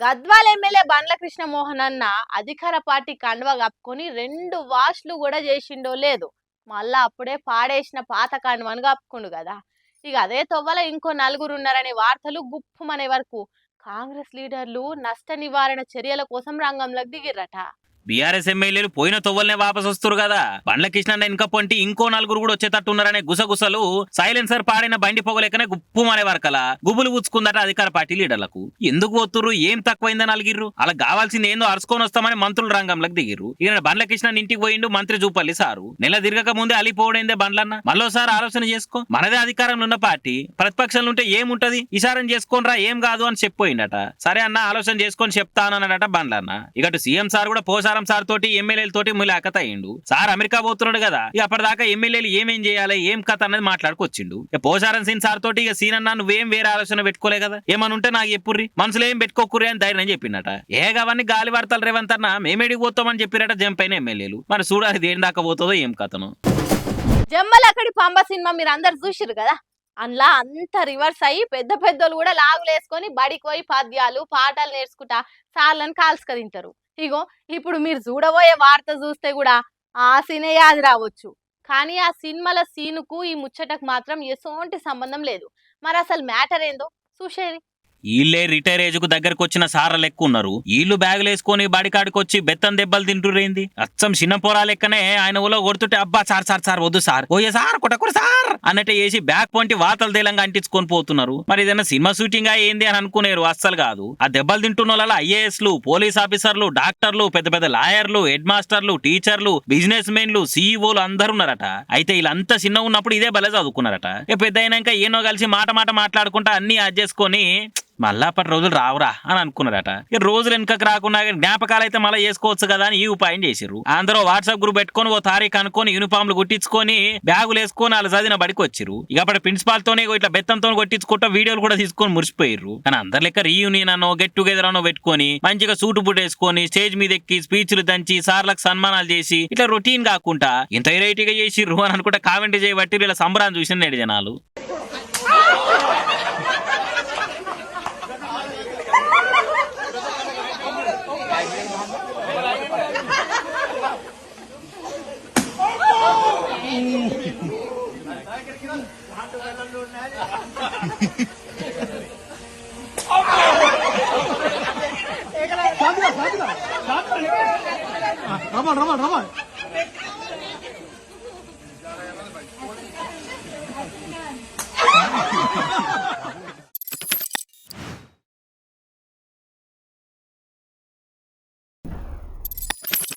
Gadwal MLA బండ్ల కృష్ణమోహన్ అన్న అధికార party కండువా కప్పుకొని 2 వాష్లు కూడా చేసిండో లేదు. మళ్ళా అప్పుడే పాడేసిన పాత కండువాను కప్పుకుండు కదా. ఇక అదే తొవ్వల ఇంకో నలుగురు ఉన్నారనే వార్తలు గుప్పుమనే వరకు కాంగ్రెస్ లీడర్లు నష్ట నివారణ చర్యల కోసం రంగంలోకి దిగిర్రట. బీఆర్ఎస్ ఎమ్మెల్యేలు పోయిన తొవ్వలనే వాపస్ వస్తారు కదా. బండ్ల కృష్ణ ఇంకా పొంటి ఇంకో నలుగురు కూడా వచ్చేటట్టున్నారనే గుసగుసలు సైలెన్సర్ పాడిన బండి పొగలేకనే గుప్పుమనే వరకలా గుబులు పుచ్చుకుందట అధికార పార్టీ లీడర్లకు. ఎందుకు పోతుర్రు, ఏం తక్కువైందని అలిగిర్రు. అలా కావాల్సింది ఏందో అరుచుకొని వస్తామని మంత్రులు రంగంలోకి దిగిర్రు. ఈయన బండ్ల కృష్ణ ఇంటికి పోయిండు మంత్రి జూపల్లి సారు. నెల తిరగక ముందే అలిపోవడైందే బండ్లన్న. మళ్ళోసారి ఆలోచన చేసుకో, మనదే అధికారంలో ఉన్న పార్టీ ప్రతిపక్షంలో ఉంటే ఏముంటది, ఇషారం చేసుకోనరా ఏం కాదు అని చెప్పిపోయిండట. సరే అన్న ఆలోచన చేసుకొని చెప్తానన్నాడట బండ్లన్న. ఇక సీఎం సార్ కూడా పోసారం సార్ తోటి ఎమ్మెల్యేలతోటి ములాఖత్ అయ్యిండు. సార్ అమెరికా పోతున్నాడు కదా, ఇక అప్పటిదాకా ఎమ్మెల్యేలు ఏమేం చేయాలి ఏం కథ అనేది మాట్లాడుకొచ్చిండు. ఇక పోసారం సీన్ సార్ తోటి ఇక సీన్ అన్నా నువ్వేం వేరే ఆలోచన పెట్టుకోలే కదా, ఏమని ఉంటే నాకు చెప్పుర్రి, మనసులో ఏం పెట్టుకోకుర్రి అని ధైర్యం చెప్పిండట. అవన్నీ గాలి వార్తలు రేవంత్ అన్న మేమేడికి పోతామని చెప్పిరట జంపైన ఎమ్మెల్యేలు. మరి చూడాలి దేని దాకా పోతుందో ఏం కథను. జమ్మలక్కడి పంబ సినిమా మీరు అందరు చూసిరు కదా, అందులో అంత రివర్స్ అయ్యి పెద్ద పెద్దోళ్ళు కూడా లాగులేసుకొని బడికి పోయి పద్యాలు పాటలు నేర్చుకుంటా సార్లను కాల్చుక తింటారు. ఇగో ఇప్పుడు మీరు చూడబోయే వార్త చూస్తే కూడా ఆ సీనే యాది రావచ్చు. కానీ ఆ సినిమాల సీనుకు ఈ ముచ్చటకు మాత్రం ఎసోంటి సంబంధం లేదు. మరి అసలు మ్యాటర్ ఏందో చూసేది. వీళ్ళే రిటైర్ ఏజ్ కు దగ్గరకు వచ్చిన సార లెక్క ఉన్నారు. వీళ్ళు బ్యాగులు వేసుకొని బడికాడికి వచ్చి బెత్తం దెబ్బలు తింటురేంది. అచ్చం చిన్న పోరా లెక్కనే ఆయన ఊలో కొడుతుంటే అబ్బా సార్ సార్ సార్ వద్దు సార్, ఓయే సార్ కొట్టకూడదు సార్ అన్నట్టు వేసి బ్యాగ్ పొంటి వాతలు తేలంగా అంటించుకొని పోతున్నారు. మరి ఏదైనా సినిమా షూటింగ్ ఏంది అని అనుకునేరు. అస్సలు కాదు. ఆ దెబ్బలు తింటున్న వాళ్ళ ఐఏఎస్లు, పోలీస్ ఆఫీసర్లు, డాక్టర్లు, పెద్ద పెద్ద లాయర్లు, హెడ్ మాస్టర్లు, టీచర్లు, బిజినెస్ మెన్లు, సీఈఓలు అందరు ఉన్నారట. అయితే వీళ్ళంతా చిన్న ఉన్నప్పుడు ఇదే బలే చదువుకున్నారట. పెద్ద అయినాక ఏనో కలిసి మాట మాట్లాడుకుంటా అన్ని అడ్జేసుకొని మళ్ళా అప్పటి రోజులు రావురా అని అనుకున్నారట. ఇక రోజులు వెనుకకు రాకుండా జ్ఞాపకాలు అయితే మళ్ళీ చేసుకోవచ్చు కదా అని ఈ ఉపాయం చేసిర్రు. అందరూ వాట్సాప్ గ్రూప్ పెట్టుకొని ఓ తారీఖు అనుకొని యూనిఫామ్లు కుట్టించుకొని బ్యాగులు వేసుకొని వాళ్ళు చదివిన బడికి వచ్చిర్రు. ఇక అప్పుడు ప్రిన్సిపాల్ తోనే ఇట్లా బెత్తంతో కొట్టించుకుంటా వీడియోలు కూడా తీసుకొని మురిసిపోయిర్రు. కానీ అందరి లెక్క రీయూనియన్ అనో గెట్ టుగెదర్ అనో పెట్టుకొని మంచిగా సూటు బుట్ వేసుకొని స్టేజ్ మీద ఎక్కి స్పీచ్లు దంచి సార్లకు సన్మానాలు చేసి ఇట్లా రొటీన్ కాకుండా ఇంత వెరైటీగా చేసిర్రు అని అనుకుంటా కామెంట్ చేయబట్టి ఇలా సంబరాన్ని చూసిన నేడు జనాలు. Raman.